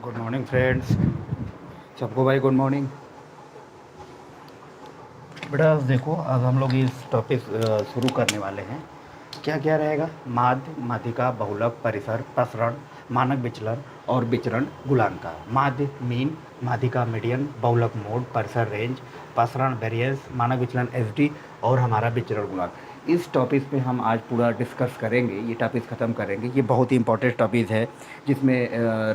Good morning friends, सबको भाई good morning. बेटा देखो, अब हम लोग इस टॉपिक शुरू करने वाले हैं। क्या क्या रहेगा? माध्य, माध्यिका, बहुलक, परिसर, प्रसरण, मानक विचलन और विचरण गुणांक। माध्य मीन, माध्यिका मीडियन, बहुलक मोड, परिसर रेंज, प्रसरण वेरिएंस, मानक विचलन एसडी और हमारा विचरण गुणांक। इस टॉपिक पे हम आज पूरा डिस्कस करेंगे, ये टॉपिक ख़त्म करेंगे। ये बहुत ही इंपॉर्टेंट टॉपिक है जिसमें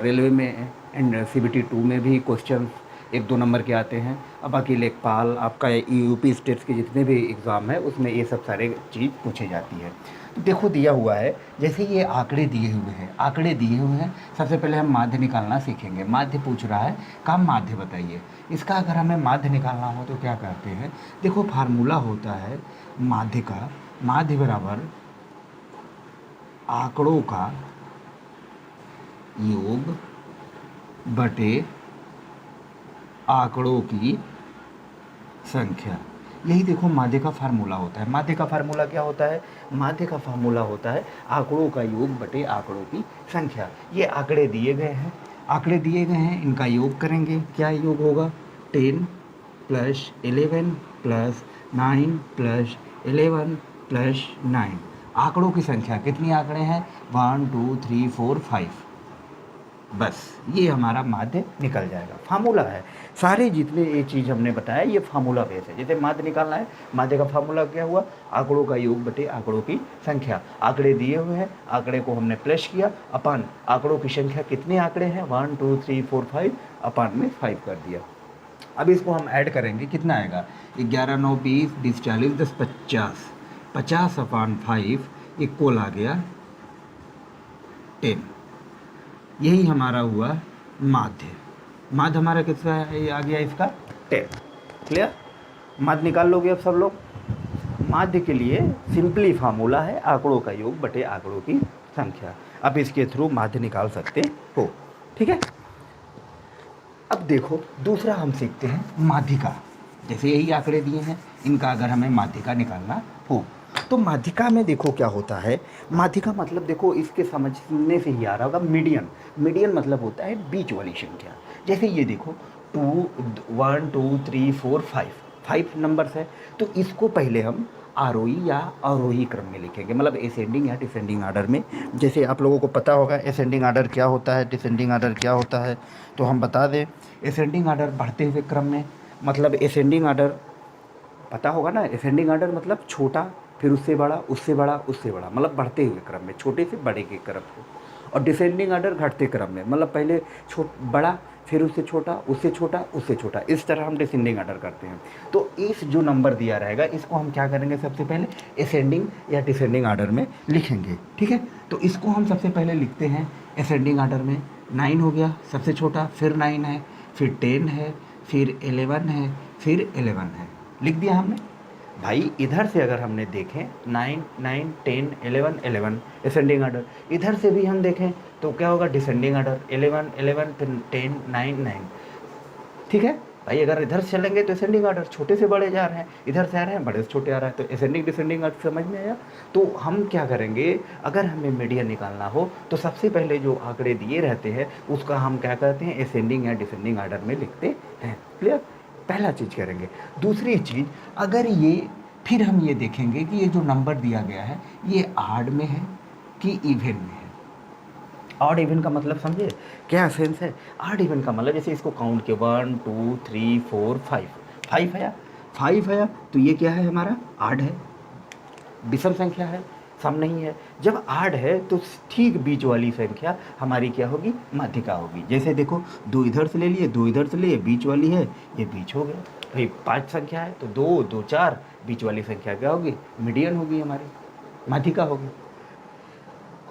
रेलवे में एंड सीबीटी 2 में भी क्वेश्चन 1-2 नंबर के आते हैं। अब बाकी लेखपाल आपका यूपी स्टेट्स के जितने भी एग्ज़ाम है उसमें ये सब सारे चीज़ पूछी जाती है। तो देखो दिया हुआ है, जैसे ये आंकड़े दिए हुए हैं, आंकड़े दिए हुए हैं। सबसे पहले हम माध्य निकालना सीखेंगे। माध्य पूछ रहा है, काम माध्य बताइए। इसका अगर हमें माध्य निकालना हो तो क्या करते हैं? देखो फार्मूला होता है माध्य का, माध्य बराबर आंकड़ों का योग बटे आंकड़ों की संख्या। यही देखो माध्य का फार्मूला होता है। माध्य का फार्मूला क्या होता है? माध्य का फार्मूला होता है आंकड़ों का योग बटे आंकड़ों की संख्या। ये आंकड़े दिए गए हैं, आंकड़े दिए गए हैं, इनका योग करेंगे। क्या योग होगा? 10 प्लस 11 प्लस 9 प्लस 11 प्लस 9। आंकड़ों की संख्या कितनी आंकड़े हैं? 1 2 3 4 5। बस ये हमारा माध्य निकल जाएगा। फार्मूला है, सारे जितने ये चीज़ हमने बताया ये फार्मूला बेस है। जैसे माध्य निकालना है, माध्य का फार्मूला क्या हुआ? आंकड़ों का योग बटे आंकड़ों की संख्या। आंकड़े दिए हुए हैं, आंकड़े को हमने प्लस किया अपन आंकड़ों की संख्या। कितने आंकड़े हैं? 1 2 3 4 5 अपन में 5 कर दिया। अब इसको हम ऐड करेंगे, कितना आएगा? 11 9 20 20 40 10 50। 50 अपान 5 इक्वल आ गया 10। यही हमारा हुआ माध्य। माध्य हमारा कितना है? आ गया इसका 10। क्लियर? माध्य निकाल लोगे अब सब लोग। माध्य के लिए सिंपली फार्मूला है आंकड़ों का योग बटे आंकड़ों की संख्या। अब इसके थ्रू माध्य निकाल सकते हो। ठीक है। अब देखो दूसरा हम सीखते हैं माध्यिका। जैसे यही आंकड़े दिए हैं, इनका अगर हमें माध्यिका निकालना हो तो माध्यिका में देखो क्या होता है। माध्यिका मतलब देखो, इसके समझने से ही आ रहा होगा, मीडियन। मीडियन मतलब होता है बीच वाली संख्या। जैसे ये देखो 2 1 2 3 4 5 नंबर्स है, तो इसको पहले हम आरोही या अवरोही क्रम में लिखेंगे, मतलब असेंडिंग या डिसेंडिंग ऑर्डर में। जैसे आप लोगों को पता होगा असेंडिंग ऑर्डर क्या होता है, डिसेंडिंग ऑर्डर क्या होता है, तो हम बता दें। असेंडिंग ऑर्डर बढ़ते हुए क्रम में, मतलब असेंडिंग ऑर्डर पता होगा ना। असेंडिंग ऑर्डर मतलब छोटा, फिर उससे बड़ा, उससे बड़ा, उससे बड़ा, मतलब बढ़ते हुए क्रम में, छोटे से बड़े के क्रम में। और डिसेंडिंग ऑर्डर घटते क्रम में, मतलब पहले बड़ा, फिर उससे छोटा, उससे छोटा, उससे छोटा। इस तरह हम डिसेंडिंग ऑर्डर करते हैं। तो इस जो नंबर दिया रहेगा इसको हम क्या करेंगे? सबसे पहले असेंडिंग या डिसेंडिंग ऑर्डर में लिखेंगे। ठीक है, तो इसको हम सबसे पहले लिखते हैं असेंडिंग ऑर्डर में। 9 हो गया सबसे छोटा, फिर 9 है, फिर 10 है, फिर 11 है, फिर 11 है। लिख दिया हमने। भाई इधर से अगर हमने देखें 9 9 10 11 11 असेंडिंग ऑर्डर, इधर से भी हम देखें तो क्या होगा? डिसेंडिंग ऑर्डर 11 11 फिर 10 9 9। ठीक है भाई, अगर इधर से चलेंगे तो असेंडिंग ऑर्डर छोटे से बड़े जा रहे हैं, इधर से आ रहे हैं बड़े से छोटे आ रहा है, तो असेंडिंग डिसेंडिंग ऑर्डर समझ में आया। तो हम क्या करेंगे, अगर हमें मीडियन निकालना हो तो सबसे पहले जो आंकड़े दिए रहते हैं उसका हम क्या करते हैं? असेंडिंग या डिसेंडिंग ऑर्डर में लिखते हैं। क्लियर? पहला चीज़ करेंगे। दूसरी चीज़, अगर ये फिर हम ये देखेंगे कि ये जो नंबर दिया गया है ये ऑड में है कि इवन में है। ऑड इवन का मतलब समझे क्या सेंस है? ऑड इवन का मतलब जैसे इसको काउंट किया 1 2 3 4 5, 5 आया, 5 आया, तो ये क्या है? हमारा ऑड है, विषम संख्या है, सम नहीं है। जब ऑड है तो ठीक बीच वाली संख्या हमारी क्या होगी? माध्यिका होगी। जैसे देखो 2 इधर से ले लिए, 2 इधर से लिए, बीच वाली है, ये बीच हो गया। भाई 5 संख्या है तो 2 2 4, बीच वाली संख्या क्या होगी? मीडियन होगी, हमारी माध्यिका होगी।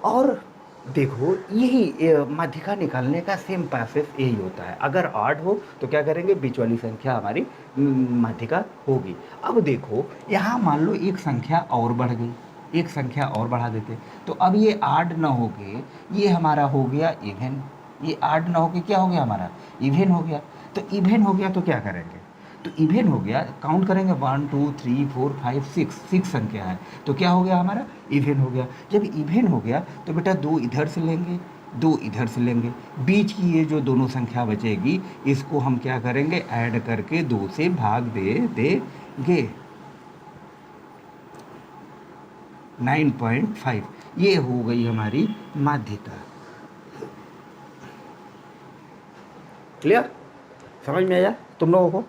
और देखो यही माध्यिका निकालने का सेम प्रोसेस यही होता है। अगर ऑड हो तो क्या करेंगे? बीच वाली संख्या हमारी माध्यिका होगी। अब देखो यहाँ मान लो एक संख्या और बढ़ गई, एक संख्या और बढ़ा देते, तो अब ये ऑड न हो के ये हमारा हो गया इवन। ये ऑड न हो के क्या हो गया? हमारा इवन हो गया। तो इवन हो गया तो क्या करेंगे? तो इवन हो गया, काउंट करेंगे 1 2 3 4 5 6 संख्या है, तो क्या हो गया? हमारा इवन हो गया। जब इवन हो गया तो बेटा 2 इधर से लेंगे, 2 इधर से लेंगे, बीच की ये जो दोनों संख्या बचेगी इसको हम क्या करेंगे, ऐड करके 2 से भाग दे देंगे। 9.5 ये हो गई हमारी माध्यिका। क्लियर, समझ में आया तुम लोगों को?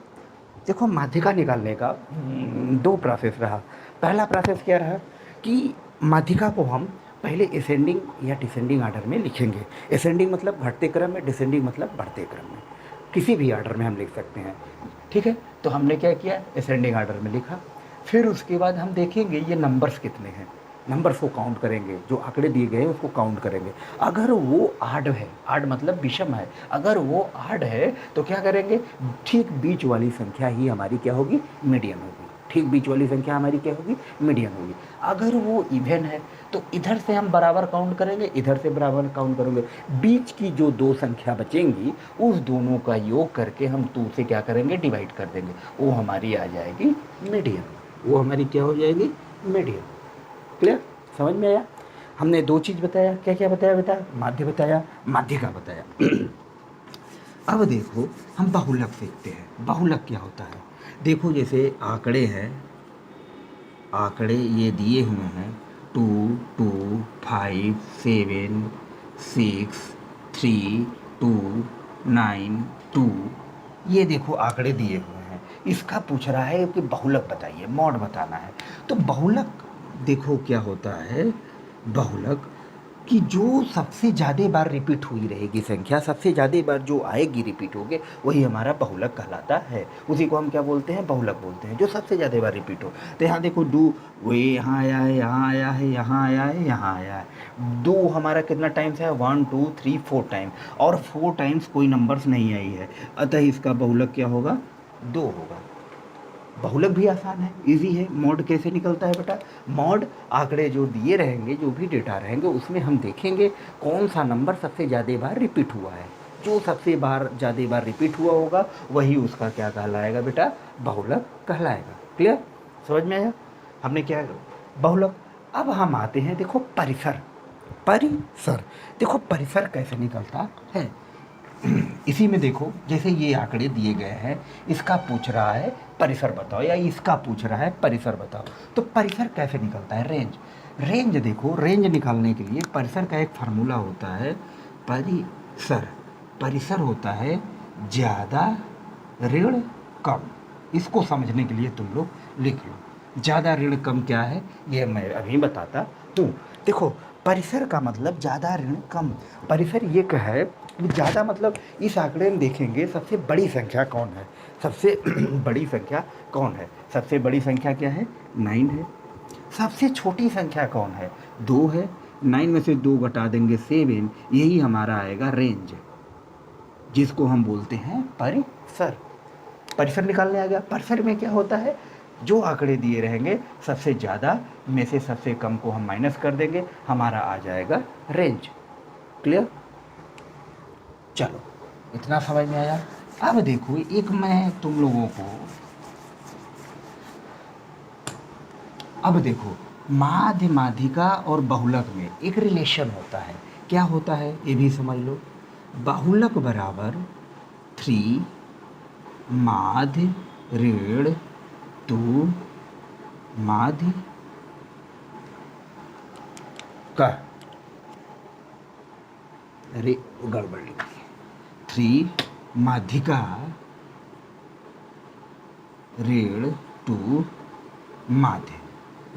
देखो माध्यिका निकालने का 2 प्रोसेस रहा। पहला प्रोसेस क्या रहा कि माध्यिका को हम पहले असेंडिंग या डिसेंडिंग आर्डर में लिखेंगे। असेंडिंग मतलब घटते क्रम में, डिसेंडिंग मतलब बढ़ते क्रम में, किसी भी आर्डर में हम लिख सकते हैं। ठीक है, तो हमने क्या किया, असेंडिंग आर्डर में लिखा। फिर उसके बाद हम देखेंगे ये नंबर्स कितने हैं, नंबर्स को काउंट करेंगे, जो आंकड़े दिए गए हैं उसको काउंट करेंगे। अगर वो आड है, आड मतलब विषम है, अगर वो आड है तो क्या करेंगे, ठीक बीच वाली संख्या ही हमारी क्या होगी, मीडियन होगी। ठीक बीच वाली संख्या हमारी क्या होगी, मीडियन होगी। अगर वो इवन है तो इधर से हम बराबर काउंट करेंगे, इधर से बराबर काउंट करेंगे। बीच की जो 2 संख्या बचेंगी उस दोनों का योग करके हम 2 से क्या करेंगे, डिवाइड कर देंगे, वो हमारी आ जाएगी मीडियन। वो हमारी क्या हो जाएगी, मीडियन। क्लियर, समझ में आया? हमने 2 चीज़ बताया, क्या क्या बताया बेटा, माध्य बताया, माध्यिका बताया। अब देखो हम बहुलक सीखते हैं। बहुलक क्या होता है, देखो जैसे आंकड़े हैं, आंकड़े ये दिए हुए हैं 2 2 5 7 6 3 2 9 2, ये देखो आंकड़े दिए हुए हैं। इसका पूछ रहा है कि बहुलक बताइए, मॉड बताना है। तो बहुलक देखो क्या होता है, बहुलक कि जो सबसे ज़्यादा बार रिपीट हुई रहेगी संख्या, सबसे ज़्यादा बार जो आएगी रिपीट होगे, वही हमारा बहुलक कहलाता है। उसी को हम क्या बोलते हैं, बहुलक बोलते हैं, जो सबसे ज़्यादा बार रिपीट हो। तो यहाँ देखो 2, वो यहाँ आया है, यहाँ आया है, यहाँ आया है, यहाँ आया है। 2 हमारा कितना टाइम्स है, 1 2 3 4 टाइम, और 4 टाइम्स कोई नंबर्स नहीं आई है, अतः इसका बहुलक क्या होगा, 2 होगा। बहुलक भी आसान है, इजी है। मॉड कैसे निकलता है बेटा, मॉड आंकड़े जो दिए रहेंगे, जो भी डेटा रहेंगे, उसमें हम देखेंगे कौन सा नंबर सबसे ज़्यादा बार रिपीट हुआ है। जो सबसे ज़्यादा बार रिपीट हुआ होगा वही उसका क्या कहलाएगा बेटा, बहुलक कहलाएगा। क्लियर, समझ में आया? हमने क्या, बहुलक। अब हम आते हैं देखो परिसर। परिसर देखो परिसर कैसे निकलता है। इसी में देखो जैसे ये आंकड़े दिए गए हैं, इसका पूछ रहा है परिसर बताओ, या इसका पूछ रहा है परिसर बताओ। तो परिसर कैसे निकलता है, रेंज। रेंज देखो, रेंज निकालने के लिए परिसर का एक फार्मूला होता है, परिसर। परिसर होता है ज़्यादा ऋण कम। इसको समझने के लिए तुम लोग लिख लो, ज़्यादा ऋण कम क्या है ये मैं अभी बताता हूँ। देखो परिसर का मतलब ज़्यादा ऋण कम। परिसर ये क्या है, ज़्यादा मतलब इस आंकड़े में देखेंगे सबसे बड़ी संख्या कौन है, सबसे बड़ी संख्या कौन है। सबसे बड़ी संख्या क्या है, 9 है। सबसे छोटी संख्या कौन है, 2 है। 9 में से 2 घटा देंगे 7, यही हमारा आएगा रेंज, जिसको हम बोलते हैं परिसर। परिसर निकालने आ गया। परिसर में क्या होता है, जो आंकड़े दिए रहेंगे सबसे ज़्यादा में से सबसे कम को हम माइनस कर देंगे, हमारा आ जाएगा रेंज। क्लियर, चलो इतना समझ में आया। अब देखो एक मैं तुम लोगों को, अब देखो माध्य, माध्यिका और बहुलक में एक रिलेशन होता है। क्या होता है ये भी समझ लो। बहुलक बराबर 3 माध्य ऋण 2 माध्य का, अरे गड़बड़ लिखी, 3 माध्यिका ऋण 2 माध्य।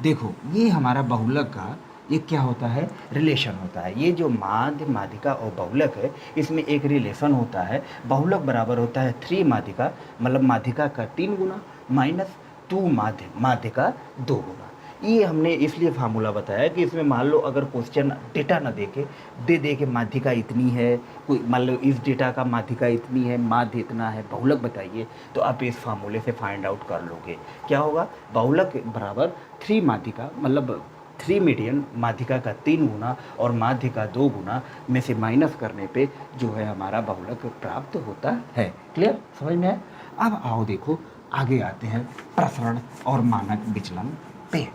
देखो ये हमारा बहुलक का ये क्या होता है, रिलेशन होता है। ये जो माध्य, माध्यिका और बहुलक है, इसमें एक रिलेशन होता है। बहुलक बराबर होता है 3 माध्यिका, मतलब माध्यिका का 3 गुना, माइनस 2 माध्य, माध्य का 2 गुना। ये हमने इसलिए फार्मूला बताया कि इसमें मान लो अगर क्वेश्चन डेटा ना दे के माध्यिका इतनी है, कोई मान लो इस डेटा का माध्यिका इतनी है, माध्य इतना है, बहुलक बताइए, तो आप इस फार्मूले से फाइंड आउट कर लोगे। क्या होगा, बहुलक बराबर 3 माध्यिका मतलब 3 मीडियन, माध्यिका का 3 गुना और माध्य का 2 गुना में से माइनस करने पे जो है हमारा बहुलक प्राप्त होता है। क्लियर, समझ में आया? अब आओ देखो आगे आते हैं प्रसरण और मानक विचलन पे।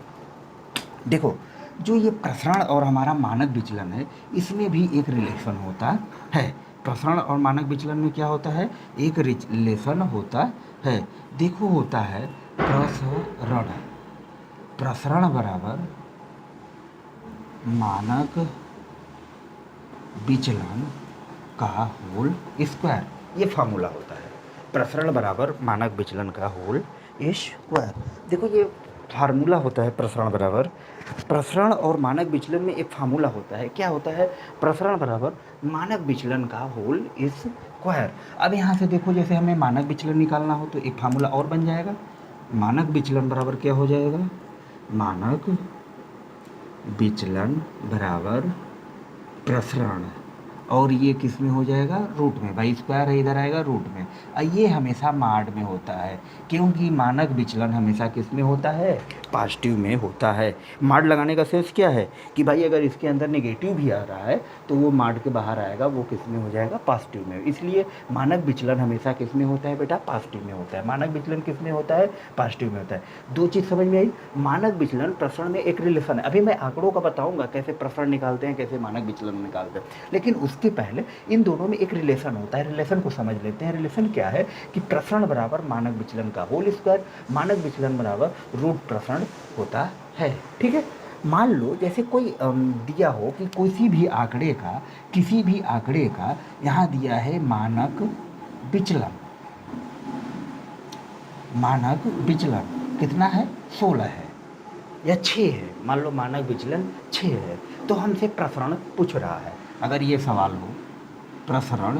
देखो जो ये प्रसरण और हमारा मानक विचलन है, इसमें भी एक रिलेशन होता है। प्रसरण और मानक विचलन में क्या होता है? एक रिलेशन होता है। देखो होता है प्रसरण, प्रसरण बराबर मानक विचलन का होल स्क्वायर, ये फार्मूला होता है। प्रसरण बराबर मानक विचलन का होल स्क्वायर। देखो ये फार्मूला होता है प्रसरण बराबर, प्रसरण और मानक विचलन में एक फार्मूला होता है। क्या होता है? प्रसरण बराबर मानक विचलन का होल स्क्वायर। अब यहाँ से देखो, जैसे हमें मानक विचलन निकालना हो तो एक फार्मूला और बन जाएगा। मानक विचलन बराबर क्या हो जाएगा? मानक विचलन बराबर प्रसरण, और ये किस में हो जाएगा? रूट में। भाई स्क्वायर है, इधर आएगा रूट में। ये हमेशा माड में होता है, क्योंकि मानक विचलन हमेशा किस में होता है? पॉजिटिव में होता है। माड लगाने का सेंस क्या है कि भाई अगर इसके अंदर नेगेटिव भी आ रहा है तो वो माड के बाहर आएगा, वो किस में हो जाएगा? पॉजिटिव में। इसलिए मानक विचलन हमेशा किस में होता है बेटा? पॉजिटिव में होता है। मानक विचलन किस में होता है? पॉजिटिव में होता है। दो चीज़ समझ में आई? मानक विचलन प्रसरण में एक रिलेशन है। अभी मैं आंकड़ों का बताऊंगा कैसे प्रसरण निकालते हैं, कैसे मानक विचलन निकालते हैं, लेकिन उसके पहले इन दोनों में एक रिलेशन होता है। रिलेशन को समझ लेते हैं। रिलेशन क्या है कि प्रसरण बराबर मानक विचलन का होल स्क्वायर, मानक विचलन बराबर रूट प्रसरण होता है। ठीक है। मान लो जैसे कोई दिया हो कि किसी भी आंकड़े का यहाँ दिया है मानक विचलन। मानक विचलन कितना है? 16 है या 6 है। मान लो मानक विचलन 6 है, तो हमसे प्रसरण पूछ रहा है। अगर ये सवाल हो, प्रसरण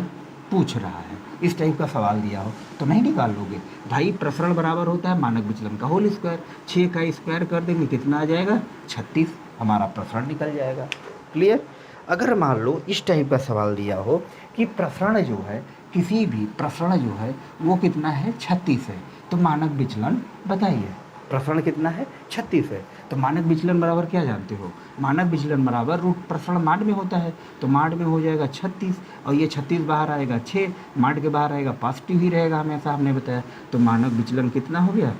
पूछ रहा है, इस टाइप का सवाल दिया हो तो नहीं निकाल लोगे भाई। प्रसरण बराबर होता है मानक विचलन का होल स्क्वायर। 6 का स्क्वायर कर देंगे, कितना आ जाएगा? 36। हमारा प्रसरण निकल जाएगा। क्लियर? अगर मान लो इस टाइप का सवाल दिया हो कि प्रसरण जो है, किसी भी प्रसरण जो है वो कितना है? 36 है, तो मानक विचलन बताइए। प्रसरण कितना है? 36 है, तो मानक विचलन बराबर क्या जानते हो? मानक विचलन बराबर रूट प्रसरण माड में होता है, तो माड में हो जाएगा 36, और ये 36 बाहर आएगा 6, माड के बाहर आएगा पॉजिटिव ही रहेगा हमेशा, हमने बताया। तो मानक विचलन कितना हो गया?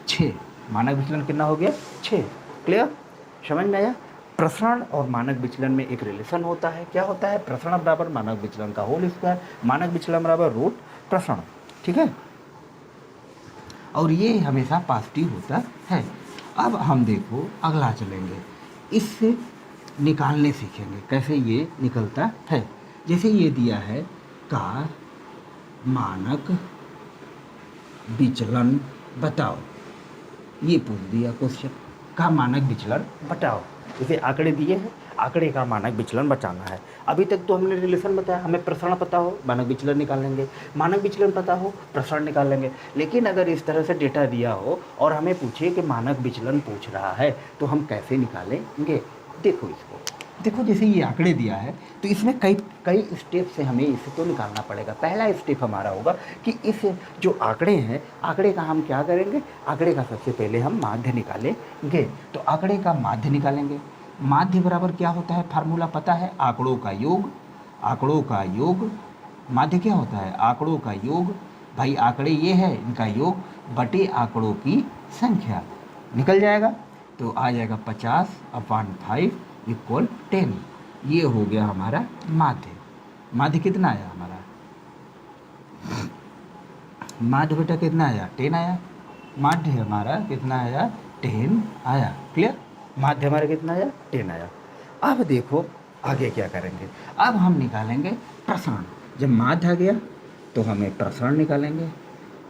6। मानक विचलन कितना हो गया? 6। क्लियर? समझ में आया? प्रसरण और मानक विचलन में एक रिलेशन होता है। क्या होता है? प्रसरण बराबर मानक विचलन का होल स्क्वायर, मानक विचलन बराबर रूट प्रसरण। ठीक है, और ये हमेशा पॉजिटिव होता है। अब हम देखो अगला चलेंगे, इससे निकालने सीखेंगे कैसे ये निकलता है। जैसे ये दिया है का मानक विचलन बताओ, ये पूछ दिया क्वेश्चन, का मानक विचलन बताओ। जैसे आंकड़े दिए हैं, आंकड़े का मानक विचलन बचाना है। अभी तक तो हमने रिलेशन बताया, हमें प्रसरण पता हो मानक विचलन निकाल लेंगे, मानक विचलन पता हो प्रसरण निकाल लेंगे। लेकिन अगर इस तरह से डेटा दिया हो और हमें पूछे कि मानक विचलन पूछ रहा है तो हम कैसे निकालेंगे? देखो इसको, देखो जैसे ये आंकड़े दिया है तो इसमें कई स्टेप से हमें इसे तो निकालना पड़ेगा। पहला स्टेप हमारा होगा कि इस जो आंकड़े हैं, आंकड़े का हम क्या करेंगे? आंकड़े का सबसे पहले हम माध्य निकालेंगे। तो आंकड़े का माध्य निकालेंगे। माध्य बराबर क्या होता है? फार्मूला पता है, आंकड़ों का योग। आंकड़ों का योग, माध्य क्या होता है? आंकड़ों का योग। भाई आंकड़े ये है, इनका योग बटे आंकड़ों की संख्या, निकल जाएगा। तो आ जाएगा 50/5 = 10। ये हो गया हमारा माध्य। माध्य कितना आया हमारा? माध्य बेटा कितना आया? 10 आया। माध्य हमारा कितना आया? 10 आया। क्लियर? माध्य हमारा कितना आया? 10 आया। अब देखो आगे क्या करेंगे। अब हम निकालेंगे प्रसरण। जब माध्य आ गया तो हमें प्रसरण निकालेंगे।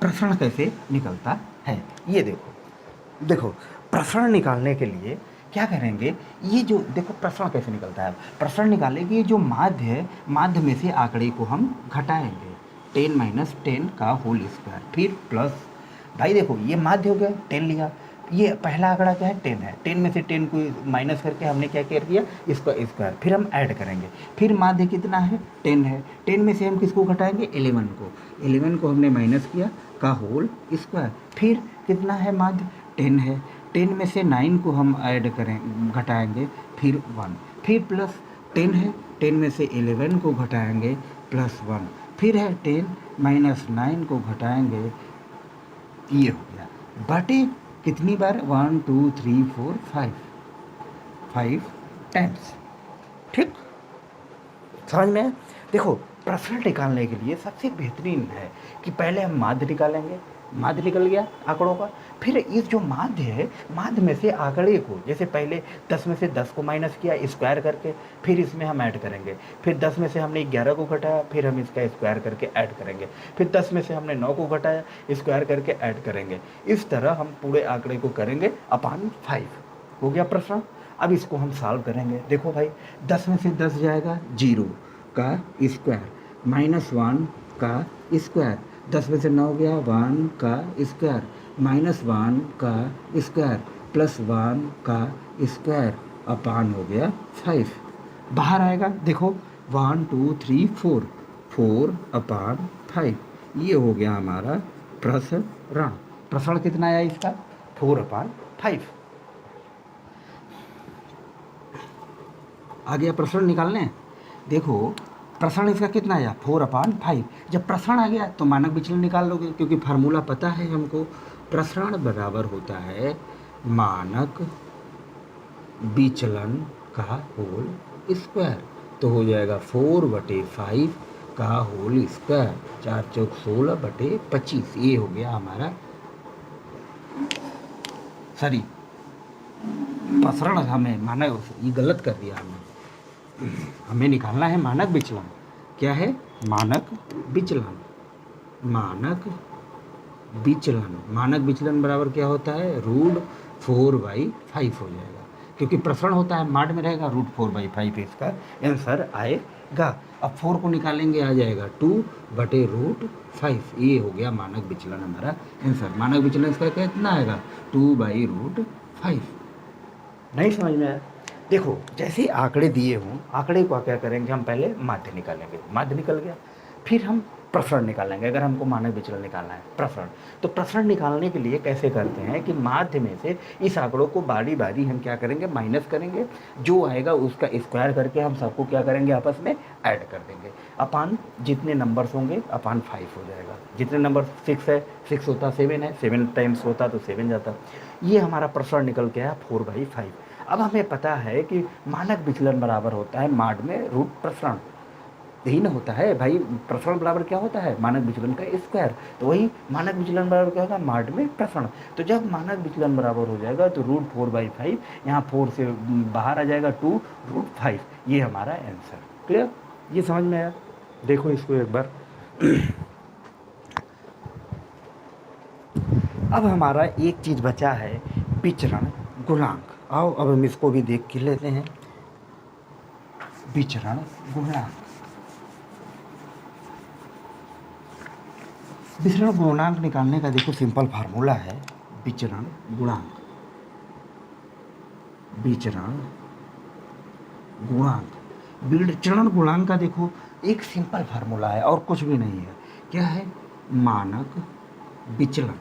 प्रसरण कैसे निकलता है ये देखो प्रसरण निकालने के लिए क्या करेंगे? ये जो देखो प्रसरण कैसे निकलता है। प्रसरण निकालने के लिए जो माध्य है, माध्य में से आंकड़े को हम घटाएंगे। 10 - 10 का होल स्क्वायर, फिर प्लस। भाई देखो ये माध्य हो गया, 10 लिया। ये पहला आंकड़ा क्या है? 10 है। 10 में से 10 को माइनस करके हमने क्या कर दिया? इसका स्क्वायर। फिर हम ऐड करेंगे। फिर माध्य कितना है? 10 है। 10 में से हम किसको घटाएंगे? 11 को। 11 को हमने माइनस किया का होल स्क्वायर। फिर कितना है माध्य? 10 है। 10 में से 9 को हम ऐड करें, घटाएंगे, फिर 1। फिर प्लस 10 है। 10 में से 11 को घटाएंगे, प्लस 1। फिर है 10 - 9 को घटाएंगे, ये हो गया बटे कितनी बार? 1 2 3 4 5। 5 टाइम्स। ठीक, समझ में आया? देखो, प्रश्न निकालने के लिए सबसे बेहतरीन है कि पहले हम माध्य निकालेंगे। माध्य निकल गया आंकड़ों का, फिर इस जो माध्य है, माध्य में से आंकड़े को, जैसे पहले 10 में से 10 को माइनस किया स्क्वायर करके, फिर इसमें हम ऐड करेंगे। फिर 10 में से हमने 11 को घटाया, फिर हम इसका स्क्वायर करके ऐड करेंगे। फिर 10 में से हमने 9 को घटाया, स्क्वायर करके ऐड करेंगे। इस तरह हम पूरे आंकड़े को करेंगे अपान 5। हो गया प्रश्न। अब इसको हम सॉल्व करेंगे। देखो भाई, 10 में से 10 जाएगा 0 का स्क्वायर, -1 का स्क्वायर, 10 में से 9 गया 1 का स्क्वायर, -1 का स्क्वायर, +1 का स्क्वायर, अपान हो गया 5। बाहर आएगा, देखो 1 2 3 4, 4 अपान 5। ये हो गया हमारा प्रसरण। प्रसरण कितना आया इसका? 4/5। आ गया प्रसरण निकालने। देखो, प्रसरण इसका कितना आया? 4/5। जब प्रसरण आ गया तो मानक विचलन निकाल लोगे, क्योंकि फार्मूला पता है हमको। प्रसरण बराबर होता है मानक विचलन का होल स्क्वायर। तो हो जाएगा 4/5 का होल स्क्वायर, 4 चौक 16/25। ये हो गया हमारा, सॉरी प्रसरण, हमें मानक, ये गलत कर दिया हमें निकालना है मानक विचलन। क्या है? मानक विचलन। मानक विचलन, मानक विचलन बराबर क्या होता है? √4/5 हो जाएगा, क्योंकि प्रसरण होता है माड में रहेगा, √4/5 इसका आंसर आएगा। अब 4 को निकालेंगे, आ जाएगा 2/√5। ये हो गया मानक विचलन हमारा आंसर। मानक विचलन इसका कितना आएगा? 2/√5। नहीं समझ में आया? देखो, जैसे आंकड़े दिए हों, आंकड़े को क्या करेंगे हम? पहले माध्य निकालेंगे। माध्य निकल गया, फिर हम प्रसरण निकालेंगे। अगर हमको मानक विचलन निकालना है, प्रसरण, तो प्रसरण निकालने के लिए कैसे करते हैं कि माध्य में से इस आंकड़ों को बारी बारी हम क्या करेंगे? माइनस करेंगे। जो आएगा उसका स्क्वायर करके हम सबको क्या करेंगे? आपस में ऐड कर देंगे। अपान जितने नंबर्स होंगे अपान 5 हो जाएगा। जितने नंबर 6 है, 6 होता 7 है, 7 टाइम्स होता तो 7 जाता। ये हमारा प्रसरण निकल के आया 4/5। अब हमें पता है कि मानक विचलन बराबर होता है माड में रूट प्रसरण। यही ना होता है भाई, प्रसरण बराबर क्या होता है? मानक विचलन का स्क्वायर। तो वही मानक विचलन बराबर क्या होगा? माड में प्रसरण। तो जब मानक विचलन बराबर हो जाएगा तो √4/5, यहाँ 4 से बाहर आ जाएगा 2√5। ये हमारा आंसर। क्लियर? ये समझ में आया? देखो इसको एक बार। अब हमारा एक चीज़ बचा है, विचरण गुणांक। आओ अब हम इसको भी देख के लेते हैं। विचरण गुणांक। विचरण गुणांक निकालने का देखो सिंपल फार्मूला है, विचरण गुणांक। विचरण गुणांक, विचरण गुणांक का देखो एक सिंपल फार्मूला है और कुछ भी नहीं है। क्या है? मानक विचलन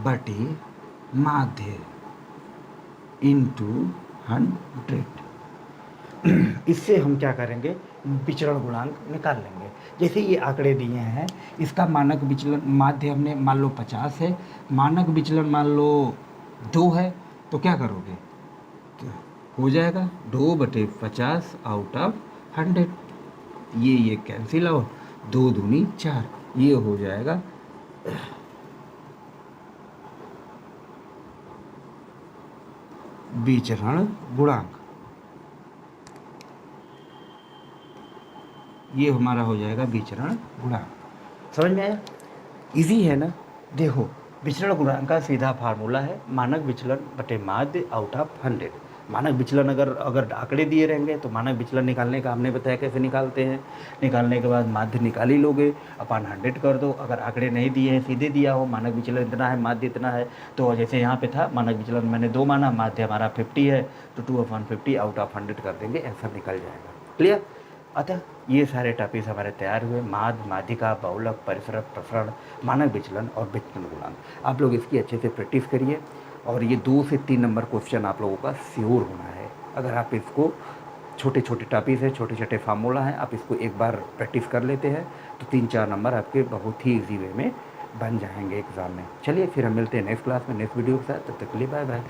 बटे माध्य इंटू 100। इससे हम क्या करेंगे? विचरण गुणांक निकाल लेंगे। जैसे ये आंकड़े दिए हैं, इसका मानक विचलन, माध्य हमने मान लो 50 है, मानक विचलन मान लो 2 है, तो क्या करोगे? हो जाएगा 2/50 आउट ऑफ 100। ये कैंसिल आउट, 2 दूनी 4, ये हो जाएगा विचरण गुणांक। ये हमारा हो जाएगा विचरण गुणांक। समझ में आया? इजी है ना? देखो, विचरण गुणांक का सीधा फार्मूला है मानक विचलन बटे माध्य आउट ऑफ 100। मानक विचलन अगर आंकड़े दिए रहेंगे तो मानक विचलन निकालने का हमने बताया कैसे निकालते हैं। निकालने के बाद माध्य निकाल ही लोगे, अपान 100 कर दो। अगर आंकड़े नहीं दिए हैं, सीधे दिया हो मानक विचलन इतना है, माध्य इतना है, तो जैसे यहाँ पे था मानक विचलन मैंने 2 माना, माध्य हमारा 50 है, तो 2/50 आउट ऑफ 100 कर देंगे, आंसर निकल जाएगा। क्लियर? अतः ये सारे टॉपिक्स हमारे तैयार हुए, माध्य, माध्यिका, बहुलक, परिसरक, प्रसरण, मानक विचलन और विचलन गुणांक। आप लोग इसकी अच्छे से प्रैक्टिस करिए और ये 2 से 3 नंबर क्वेश्चन आप लोगों का श्योर होना है। अगर आप इसको, छोटे छोटे टॉपिक्स है, छोटे छोटे फार्मूला हैं, आप इसको एक बार प्रैक्टिस कर लेते हैं तो 3-4 नंबर आपके बहुत ही ईजी वे में बन जाएंगे एग्ज़ाम में। चलिए फिर हम मिलते हैं नेक्स्ट क्लास में नेक्स्ट वीडियो के साथ। तब तक के लिए बाय बाय।